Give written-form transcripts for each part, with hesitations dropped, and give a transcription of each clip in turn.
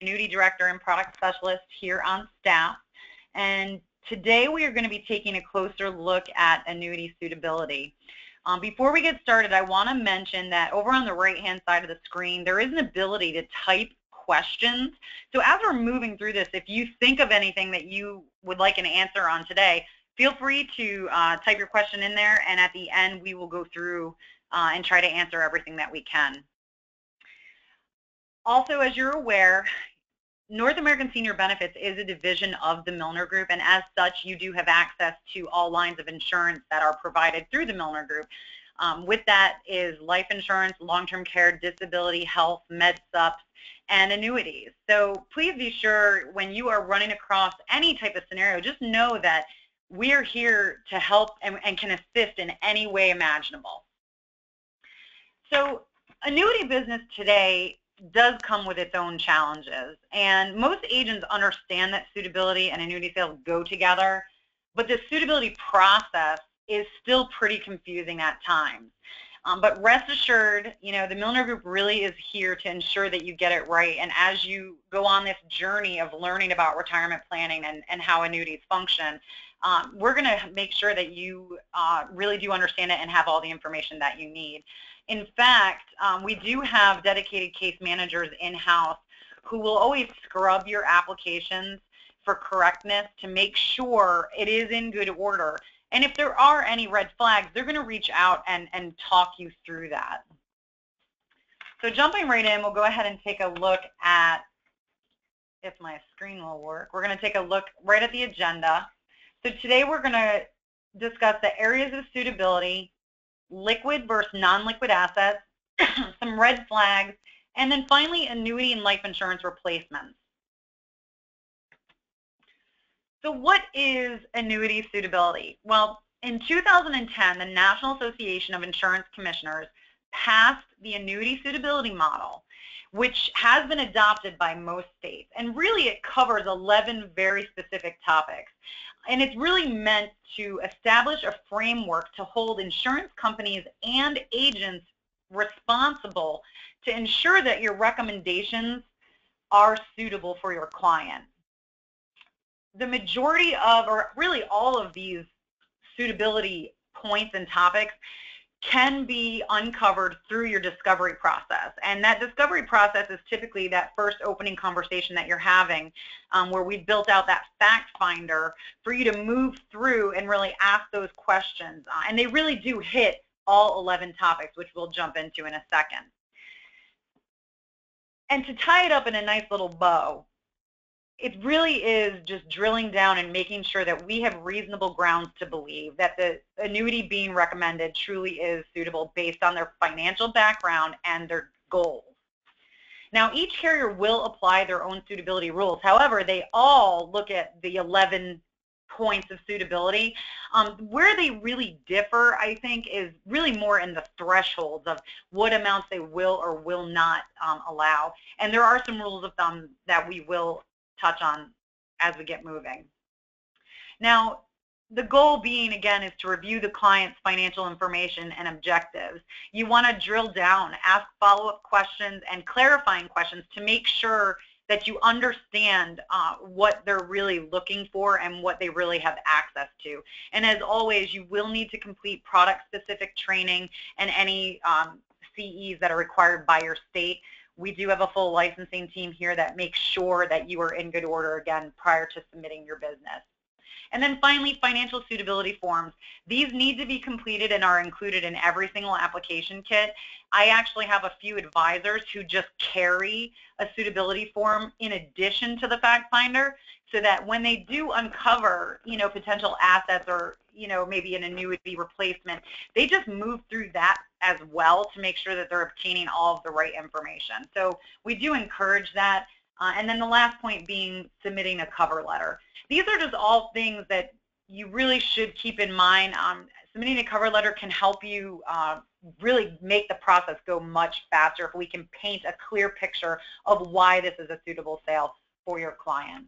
Annuity Director and Product Specialist here on staff. And today we are going to be taking a closer look at annuity suitability. Before we get started, I want to mention that over on the right-hand side of the screen, there is an ability to type questions. So as we're moving through this, if you think of anything that you would like an answer on today, feel free to type your question in there, and at the end we will go through and try to answer everything that we can. Also, as you're aware, North American Senior Benefits is a division of the Milner Group, and as such, you do have access to all lines of insurance that are provided through the Milner Group. With that is life insurance, long-term care, disability, health, med sups, and annuities. So please be sure when you are running across any type of scenario, just know that we are here to help and can assist in any way imaginable. So annuity business today does come with its own challenges, and most agents understand that suitability and annuity sales go together, but the suitability process is still pretty confusing at times. But rest assured, the Milner Group really is here to ensure that you get it right, and as you go on this journey of learning about retirement planning and how annuities function, we're going to make sure that you really do understand it and have all the information that you need. In fact, we do have dedicated case managers in-house who will always scrub your applications for correctness to make sure it is in good order. And if there are any red flags, they're going to reach out and talk you through that. So jumping right in, we'll go ahead and take a look at, if my screen will work, we're going to take a look right at the agenda. So today we're going to discuss the areas of suitability, liquid versus non-liquid assets, some red flags, and then finally annuity and life insurance replacements. So what is annuity suitability? Well, in 2010, the National Association of Insurance Commissioners passed the annuity suitability model, which has been adopted by most states, and really it covers 11 very specific topics. And it's really meant to establish a framework to hold insurance companies and agents responsible to ensure that your recommendations are suitable for your client. The majority of, or really all of these suitability points and topics can be uncovered through your discovery process. And that discovery process is typically that first opening conversation that you're having, where we've built out that fact finder for you to move through and really ask those questions. And they really do hit all 11 topics, which we'll jump into in a second. And to tie it up in a nice little bow, it really is just drilling down and making sure that we have reasonable grounds to believe that the annuity being recommended truly is suitable based on their financial background and their goals. Now, each carrier will apply their own suitability rules. However, they all look at the 11 points of suitability. Where they really differ, I think, is really more in the thresholds of what amounts they will or will not allow. And there are some rules of thumb that we will touch on as we get moving. Now, the goal being, again, is to review the client's financial information and objectives. You want to drill down, ask follow-up questions and clarifying questions to make sure that you understand what they're really looking for and what they really have access to. And as always, you will need to complete product-specific training and any CEs that are required by your state. We do have a full licensing team here that makes sure that you are in good order, again, prior to submitting your business. And then finally, financial suitability forms. These need to be completed and are included in every single application kit. I actually have a few advisors who just carry a suitability form in addition to the fact finder, so that when they do uncover, potential assets or, maybe an annuity replacement, they just move through that as well to make sure that they're obtaining all of the right information. So we do encourage that. And then the last point being submitting a cover letter. These are just all things that you really should keep in mind. Submitting a cover letter can help you really make the process go much faster if we can paint a clear picture of why this is a suitable sale for your client.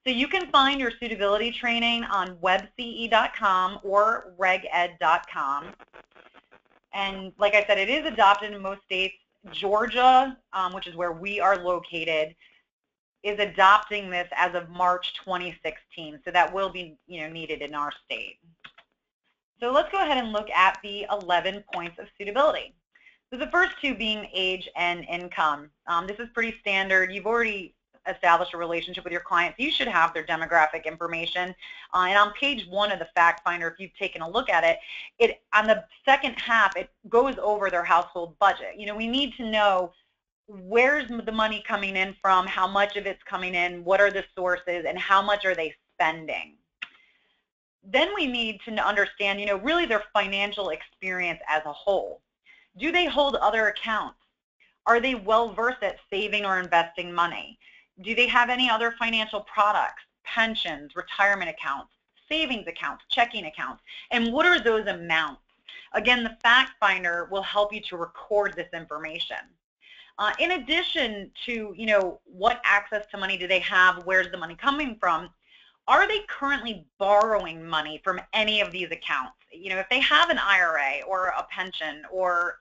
So you can find your suitability training on webce.com or reged.com. And like I said, it is adopted in most states. Georgia, which is where we are located, is adopting this as of March 2016. So that will be, needed in our state. So let's go ahead and look at the 11 points of suitability. So the first two being age and income. This is pretty standard. You've already established a relationship with your clients. You should have their demographic information. And on page 1 of the fact finder, if you've taken a look at it, on the second half, it goes over their household budget. We need to know where's the money coming in from, how much of it's coming in, what are the sources, and how much are they spending. Then we need to understand, really their financial experience as a whole. Do they hold other accounts? Are they well-versed at saving or investing money? Do they have any other financial products, pensions, retirement accounts, savings accounts, checking accounts? And what are those amounts? Again, the fact finder will help you to record this information. In addition to, what access to money do they have? Where's the money coming from? Are they currently borrowing money from any of these accounts? If they have an IRA or a pension or,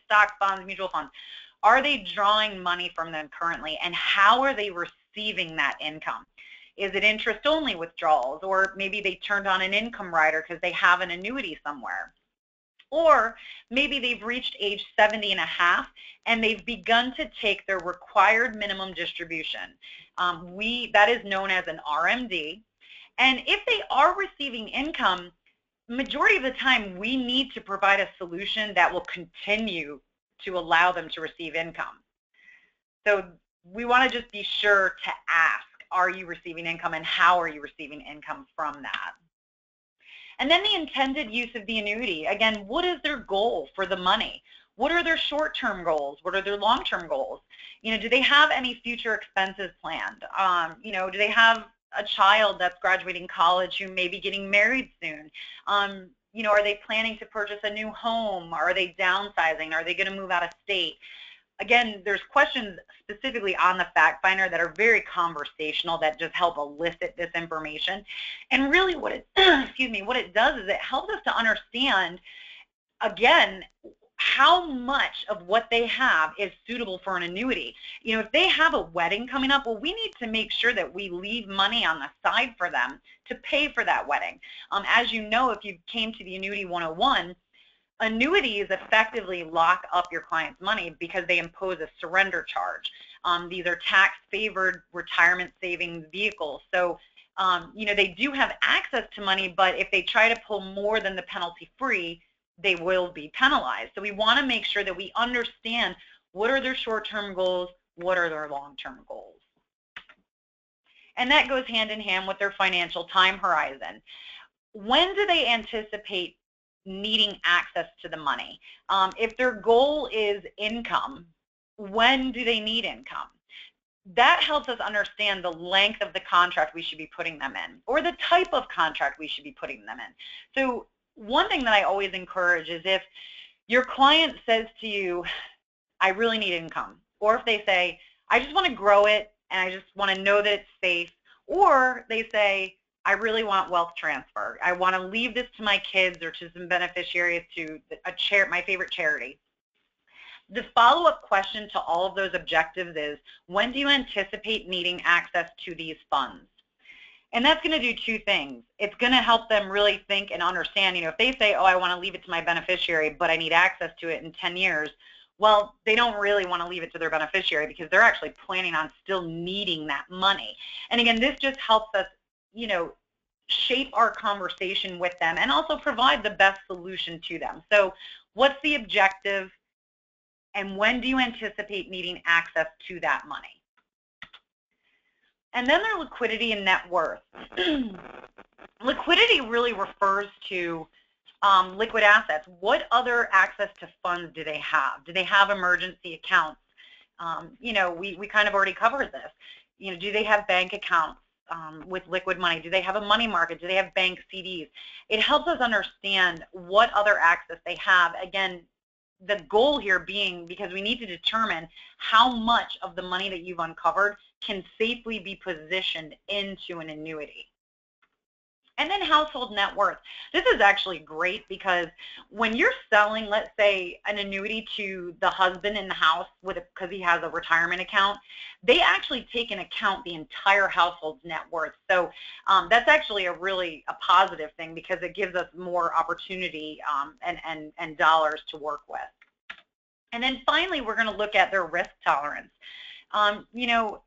stock funds, mutual funds, are they drawing money from them currently, and how are they receiving that income? Is it interest-only withdrawals, or maybe they turned on an income rider because they have an annuity somewhere? Or maybe they've reached age 70 and a half and they've begun to take their required minimum distribution. That is known as an RMD. And if they are receiving income, majority of the time we need to provide a solution that will continue to allow them to receive income. So we want to just be sure to ask, are you receiving income, and how are you receiving income from that? And then the intended use of the annuity. Again, what is their goal for the money? What are their short-term goals? What are their long-term goals? Do they have any future expenses planned? Do they have a child that's graduating college who may be getting married soon? Are they planning to purchase a new home? Are they downsizing? Are they going to move out of state? Again, there's questions specifically on the fact finder that are very conversational that just help elicit this information. And really what it, what it does is it helps us to understand, again, how much of what they have is suitable for an annuity. If they have a wedding coming up, well, we need to make sure that we leave money on the side for them to pay for that wedding. As you know, if you came to the Annuity 101, annuities effectively lock up your client's money because they impose a surrender charge. These are tax-favored retirement savings vehicles. So, they do have access to money, but if they try to pull more than the penalty-free, they will be penalized. So we want to make sure that we understand what are their short-term goals, what are their long-term goals. And that goes hand in hand with their financial time horizon. When do they anticipate needing access to the money? If their goal is income, when do they need income? That helps us understand the length of the contract we should be putting them in, or the type of contract we should be putting them in. So one thing that I always encourage is if your client says to you, I really need income, or if they say, I just want to grow it and I just want to know that it's safe, or they say, I really want wealth transfer. I want to leave this to my kids or to some beneficiaries, to my favorite charity. The follow-up question to all of those objectives is, when do you anticipate needing access to these funds? And that's going to do two things. It's going to help them really think and understand, if they say, oh, I want to leave it to my beneficiary, but I need access to it in 10 years, well, they don't really want to leave it to their beneficiary because they're actually planning on still needing that money. And again, this just helps us, shape our conversation with them and also provide the best solution to them. So what's the objective, and when do you anticipate needing access to that money? And then their liquidity and net worth. Liquidity really refers to liquid assets. What other access to funds do they have? Do they have emergency accounts? We kind of already covered this. Do they have bank accounts with liquid money? Do they have a money market? Do they have bank CDs? It helps us understand what other access they have. Again, the goal here being, because we need to determine how much of the money that you've uncovered can safely be positioned into an annuity. And then household net worth. This is actually great because when you're selling, let's say, an annuity to the husband in the house because he has a retirement account, they actually take into account the entire household's net worth. So that's actually a positive thing because it gives us more opportunity and dollars to work with. And then finally, we're going to look at their risk tolerance. You know,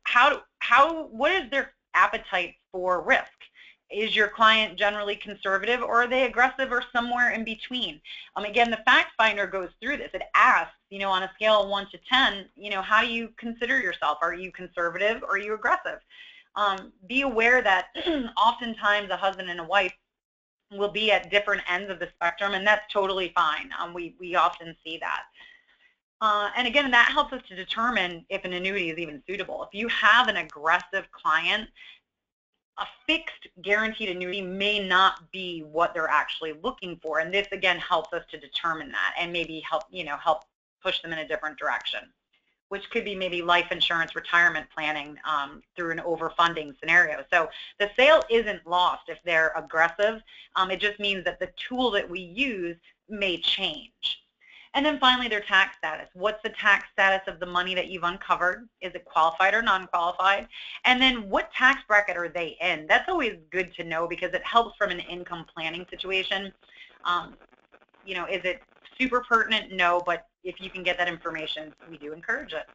what is their appetite for risk? Is your client generally conservative, or are they aggressive, or somewhere in between? Again, the fact finder goes through this. It asks, you know, on a scale of 1 to 10, you know, how do you consider yourself? Are you conservative or are you aggressive? Be aware that oftentimes a husband and a wife will be at different ends of the spectrum, and that's totally fine. We often see that. And again, that helps us to determine if an annuity is even suitable. If you have an aggressive client, a fixed guaranteed annuity may not be what they're actually looking for, and this again helps us to determine that and maybe help push them in a different direction, which could be maybe life insurance, retirement planning through an overfunding scenario. So the sale isn't lost if they're aggressive. It just means that the tool that we use may change. And then finally, their tax status. What's the tax status of the money that you've uncovered? Is it qualified or non-qualified? And then what tax bracket are they in? That's always good to know because it helps from an income planning situation. You know, is it super pertinent? No, but if you can get that information, we do encourage it.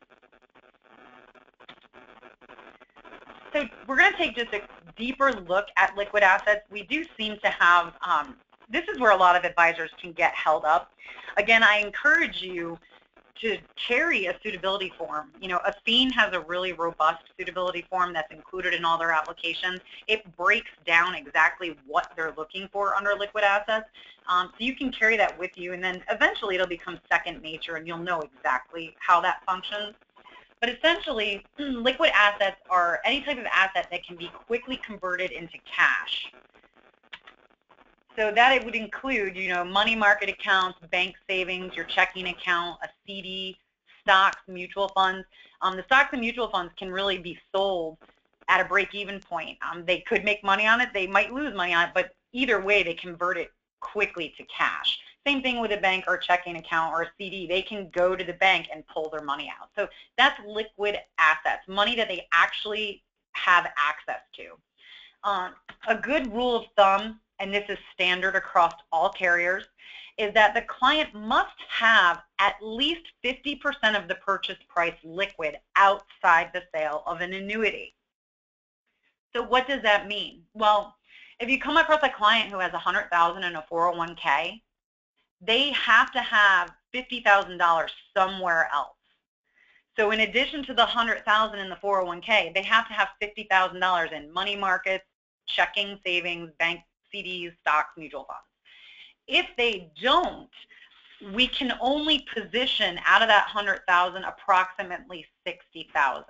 So we're going to take just a deeper look at liquid assets. We do seem to have this is where a lot of advisors can get held up. Again, I encourage you to carry a suitability form. You know, Athene has a really robust suitability form that's included in all their applications. It breaks down exactly what they're looking for under liquid assets. So you can carry that with you, and then eventually it'll become second nature and you'll know exactly how that functions. But essentially, liquid assets are any type of asset that can be quickly converted into cash. So that it would include, you know, money market accounts, bank savings, your checking account, a CD, stocks, mutual funds. The stocks and mutual funds can really be sold at a break-even point. They could make money on it. They might lose money on it, but either way, they convert it quickly to cash. Same thing with a bank or checking account or a CD. They can go to the bank and pull their money out. So that's liquid assets, money that they actually have access to. A good rule of thumb, and this is standard across all carriers, is that the client must have at least 50% of the purchase price liquid outside the sale of an annuity. So what does that mean? Well, if you come across a client who has $100,000 in a 401k, they have to have $50,000 somewhere else. So in addition to the $100,000 in the 401k, they have to have $50,000 in money markets, checking, savings, bank, CDs, stocks, mutual funds. If they don't, we can only position out of that 100,000 approximately 60,000.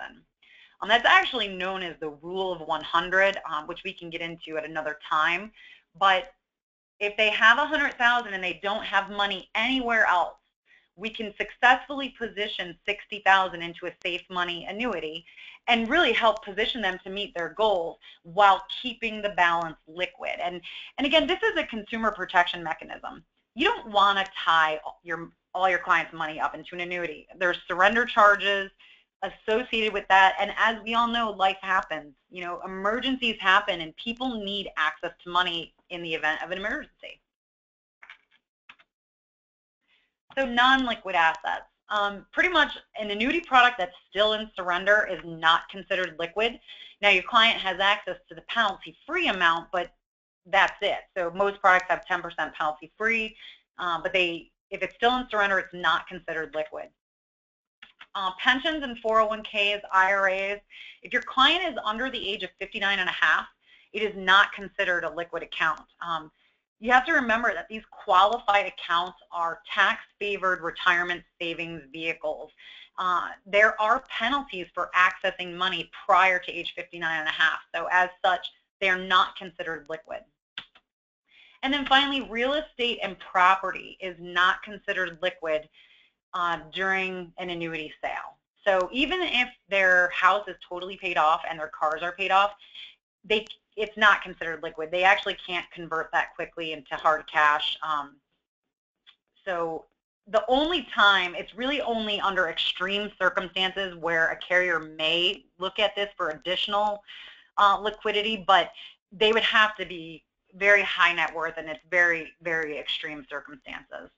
That's actually known as the rule of 100, which we can get into at another time. But if they have 100,000 and they don't have money anywhere else, we can successfully position 60,000 into a safe money annuity and really help position them to meet their goals while keeping the balance liquid. And again, this is a consumer protection mechanism. You don't want to tie all your clients' money up into an annuity. There's surrender charges associated with that, and as we all know, life happens. You know, emergencies happen, and people need access to money in the event of an emergency. So non-liquid assets. Pretty much an annuity product that's still in surrender is not considered liquid. Now your client has access to the penalty-free amount, but that's it. So most products have 10% penalty-free, but if it's still in surrender, it's not considered liquid. Pensions and 401ks, IRAs, if your client is under the age of 59 and a half, it is not considered a liquid account. You have to remember that these qualified accounts are tax-favored retirement savings vehicles. There are penalties for accessing money prior to age 59 and a half. So as such, they are not considered liquid. And then finally, real estate and property is not considered liquid during an annuity sale. So even if their house is totally paid off and their cars are paid off, it's not considered liquid. They actually can't convert that quickly into hard cash. So the only time, it's really only under extreme circumstances where a carrier may look at this for additional liquidity, but they would have to be very high net worth, and it's very, very extreme circumstances.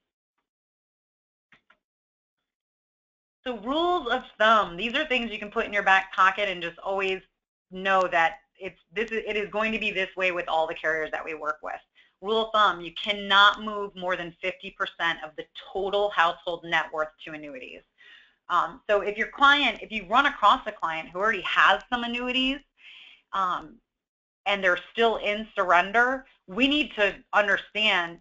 So rules of thumb, these are things you can put in your back pocket and just always know that it is going to be this way with all the carriers that we work with. Rule of thumb, you cannot move more than 50% of the total household net worth to annuities. So if you run across a client who already has some annuities and they're still in surrender, we need to understand,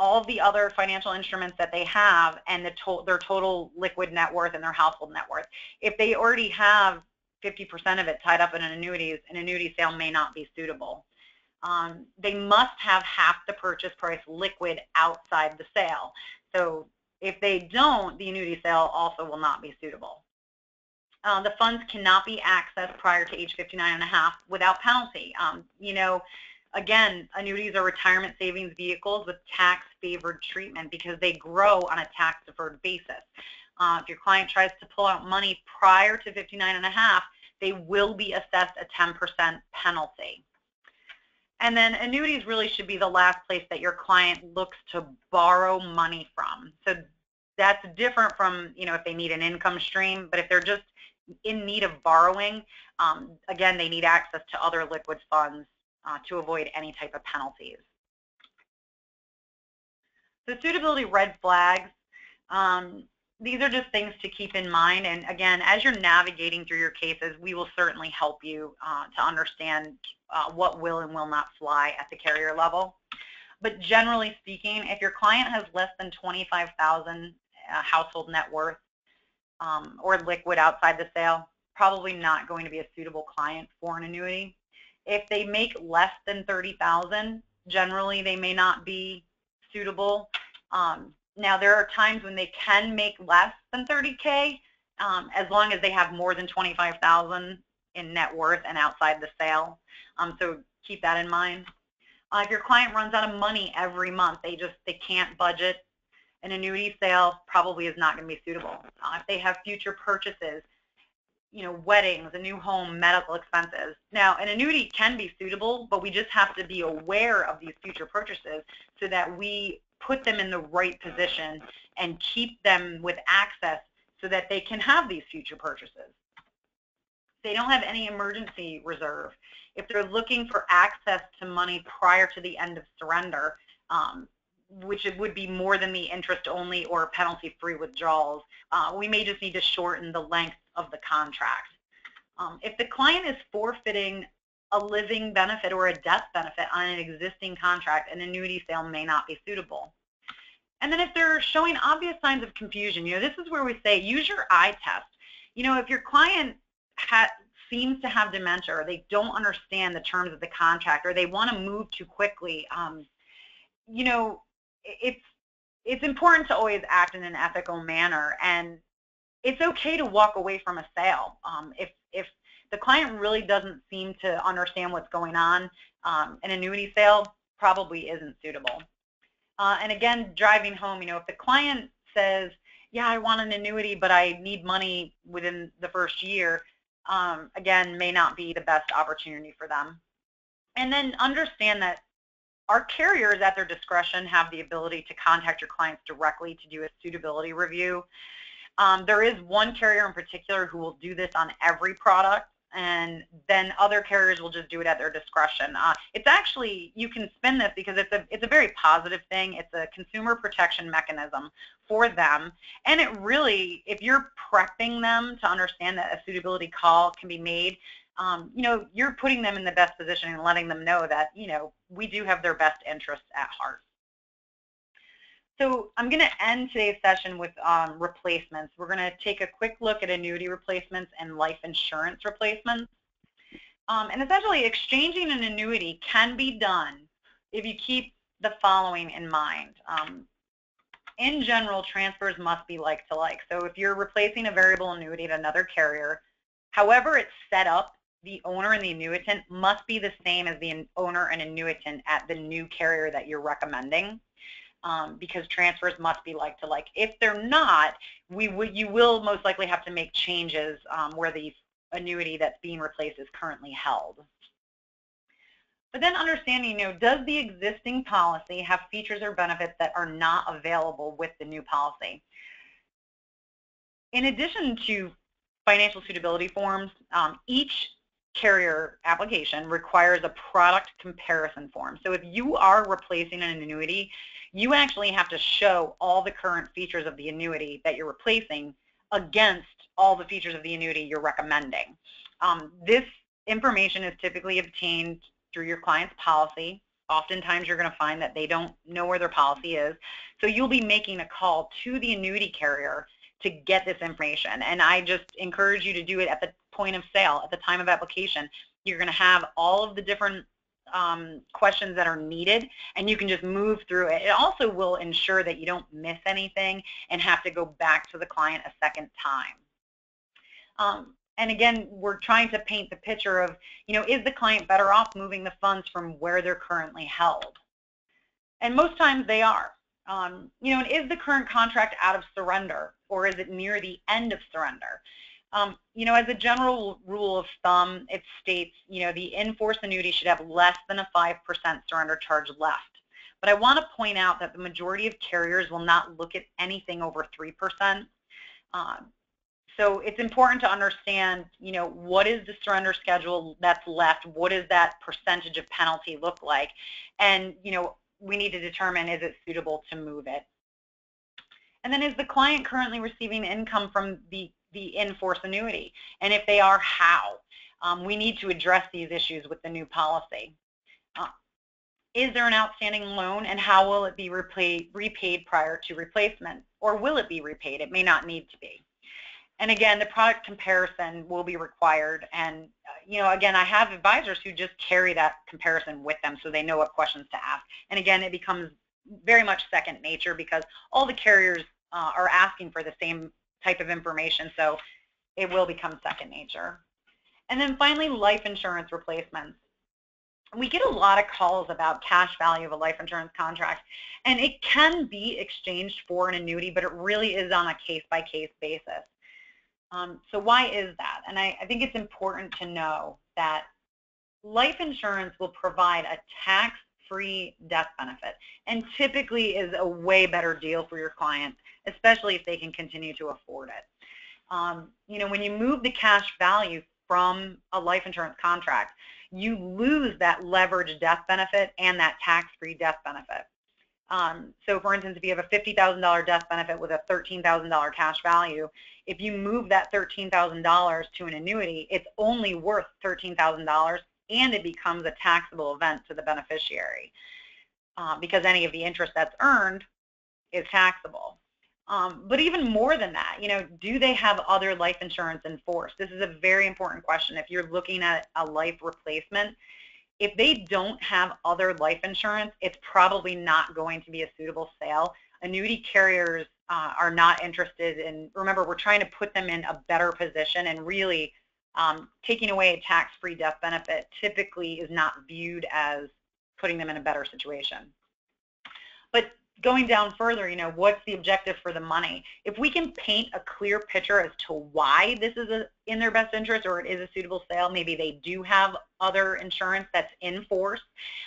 all the other financial instruments that they have and their total liquid net worth and their household net worth. If they already have 50% of it tied up in annuities, an annuity sale may not be suitable. They must have half the purchase price liquid outside the sale. So if they don't, the annuity sale also will not be suitable. The funds cannot be accessed prior to age 59.5 without penalty. Again, annuities are retirement savings vehicles with tax-favored treatment because they grow on a tax-deferred basis. If your client tries to pull out money prior to 59.5, they will be assessed a 10% penalty. And then annuities really should be the last place that your client looks to borrow money from. So that's different from, if they need an income stream, but if they're just in need of borrowing, again, they need access to other liquid funds to avoid any type of penalties. So suitability red flags, these are just things to keep in mind. And again, as you're navigating through your cases, we will certainly help you to understand what will and will not fly at the carrier level. But generally speaking, if your client has less than $25,000 household net worth or liquid outside the sale, probably not going to be a suitable client for an annuity. If they make less than $30,000, generally they may not be suitable. Now there are times when they can make less than 30K as long as they have more than 25,000 in net worth and outside the sale. So keep that in mind. If your client runs out of money every month, they can't budget, an annuity sale probably is not going to be suitable. If they have future purchases, weddings, a new home, medical expenses. Now, an annuity can be suitable, but we just have to be aware of these future purchases so that we put them in the right position and keep them with access so that they can have these future purchases. They don't have any emergency reserve. If they're looking for access to money prior to the end of surrender, which it would be more than the interest only or penalty-free withdrawals, we may just need to shorten the length of the contract. If the client is forfeiting a living benefit or a death benefit on an existing contract, an annuity sale may not be suitable. And then if they're showing obvious signs of confusion, this is where we say use your eye test. If your client seems to have dementia, or they don't understand the terms of the contract, or they want to move too quickly, it's important to always act in an ethical manner, and it's okay to walk away from a sale. If the client really doesn't seem to understand what's going on, an annuity sale probably isn't suitable. And again, driving home, if the client says, yeah, I want an annuity, but I need money within the first year, again, may not be the best opportunity for them. And then understand that our carriers at their discretion have the ability to contact your clients directly to do a suitability review. There is one carrier in particular who will do this on every product, and then other carriers will just do it at their discretion. It's actually, you can spin this because it's a very positive thing. It's a consumer protection mechanism for them, and it really, if you're prepping them to understand that a suitability call can be made, you're putting them in the best position and letting them know that, we do have their best interests at heart. So I'm going to end today's session with replacements. We're going to take a quick look at annuity replacements and life insurance replacements. And essentially, exchanging an annuity can be done if you keep the following in mind. In general, transfers must be like to like. So if you're replacing a variable annuity at another carrier, however it's set up the owner and the annuitant must be the same as the owner and annuitant at the new carrier that you're recommending, because transfers must be like to like. If they're not, you will most likely have to make changes where the annuity that's being replaced is currently held. But then understanding, does the existing policy have features or benefits that are not available with the new policy? In addition to financial suitability forms, each carrier application requires a product comparison form. So if you are replacing an annuity, you actually have to show all the current features of the annuity that you're replacing against all the features of the annuity you're recommending. This information is typically obtained through your client's policy. Oftentimes you're going to find that they don't know where their policy is, so you'll be making a call to the annuity carrier to get this information. And I just encourage you to do it at the point of sale, at the time of application. You're going to have all of the different questions that are needed, and you can just move through it. It also will ensure that you don't miss anything and have to go back to the client a second time. And again, we're trying to paint the picture of, is the client better off moving the funds from where they're currently held? And most times they are. And is the current contract out of surrender, or is it near the end of surrender? As a general rule of thumb, it states, the in-force annuity should have less than a 5% surrender charge left. But I want to point out that the majority of carriers will not look at anything over 3%. So it's important to understand, what is the surrender schedule that's left? What does that percentage of penalty look like? And, we need to determine, is it suitable to move it? And then, is the client currently receiving income from the in-force annuity? And if they are, how? We need to address these issues with the new policy. Is there an outstanding loan, and how will it be repaid prior to replacement? Or will it be repaid? It may not need to be. And again, the product comparison will be required. And, again, I have advisors who just carry that comparison with them so they know what questions to ask. And again, it becomes very much second nature because all the carriers are asking for the same type of information, so it will become second nature. And then finally, life insurance replacements. We get a lot of calls about cash value of a life insurance contract, and it can be exchanged for an annuity, but it really is on a case-by-case basis. So why is that? And I think it's important to know that life insurance will provide a tax-free death benefit, and typically is a way better deal for your client, especially if they can continue to afford it. When you move the cash value from a life insurance contract, you lose that leveraged death benefit and that tax-free death benefit. So for instance, if you have a $50,000 death benefit with a $13,000 cash value, if you move that $13,000 to an annuity, it's only worth $13,000, and it becomes a taxable event to the beneficiary because any of the interest that's earned is taxable. But even more than that, do they have other life insurance in force? This is a very important question. If you're looking at a life replacement, if they don't have other life insurance, it's probably not going to be a suitable sale. Annuity carriers are not interested in, remember, we're trying to put them in a better position, and really taking away a tax-free death benefit typically is not viewed as putting them in a better situation. But going down further, what's the objective for the money? If we can paint a clear picture as to why this is in their best interest, or it is a suitable sale, maybe they do have other insurance that's in force,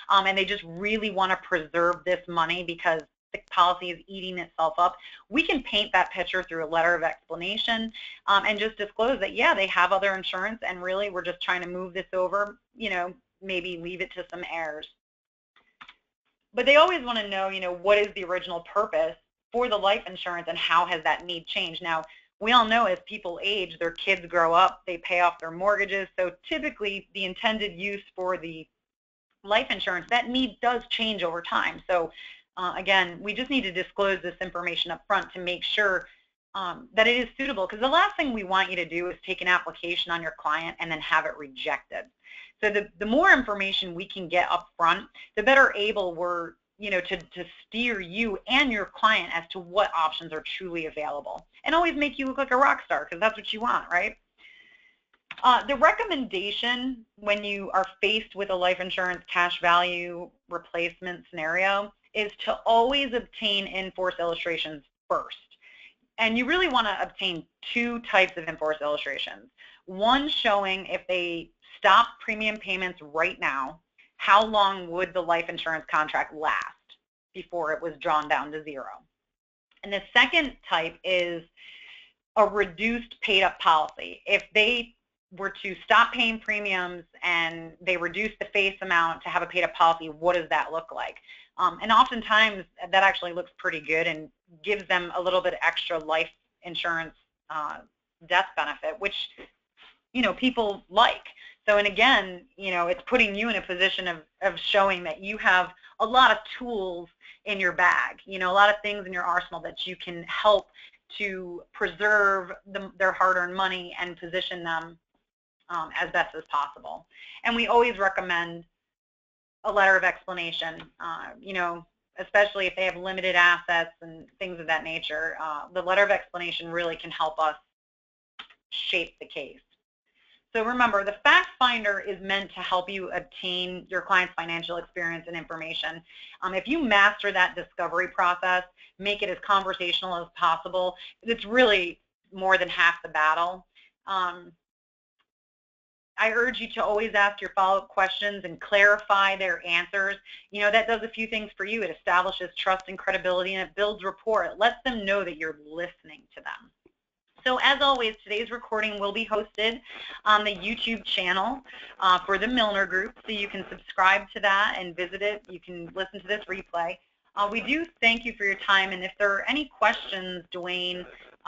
and they just really want to preserve this money because the policy is eating itself up, we can paint that picture through a letter of explanation and just disclose that, yeah, they have other insurance, and really we're just trying to move this over, maybe leave it to some heirs. But they always want to know, what is the original purpose for the life insurance, and how has that need changed? Now, we all know as people age, their kids grow up, they pay off their mortgages, so typically the intended use for the life insurance, that need does change over time. So again, we just need to disclose this information up front to make sure that it is suitable, because the last thing we want you to do is take an application on your client and then have it rejected. So the more information we can get up front, the better able we're to steer you and your client as to what options are truly available, and always make you look like a rock star, because that's what you want, right? The recommendation when you are faced with a life insurance cash value replacement scenario is to always obtain in-force illustrations first. And you really want to obtain two types of in-force illustrations. One showing if they stop premium payments right now, how long would the life insurance contract last before it was drawn down to zero. And the second type is a reduced paid up policy. If they were to stop paying premiums and they reduce the face amount to have a paid up policy, what does that look like? And oftentimes that actually looks pretty good and gives them a little bit extra life insurance death benefit, which, you know, people like. So, and again, you know, it's putting you in a position of showing that you have a lot of tools in your bag, you know, a lot of things in your arsenal that you can help to preserve their hard-earned money and position them as best as possible. And we always recommend a letter of explanation, you know, especially if they have limited assets and things of that nature. The letter of explanation really can help us shape the case. So remember, the fact finder is meant to help you obtain your client's financial experience and information. If you master that discovery process, make it as conversational as possible, it's really more than half the battle. I urge you to always ask your follow-up questions and clarify their answers. You know, that does a few things for you. It establishes trust and credibility, and it builds rapport. It lets them know that you're listening to them. So as always, today's recording will be hosted on the YouTube channel for the Milner Group, so you can subscribe to that and visit it. You can listen to this replay. We do thank you for your time, and if there are any questions, Dwayne,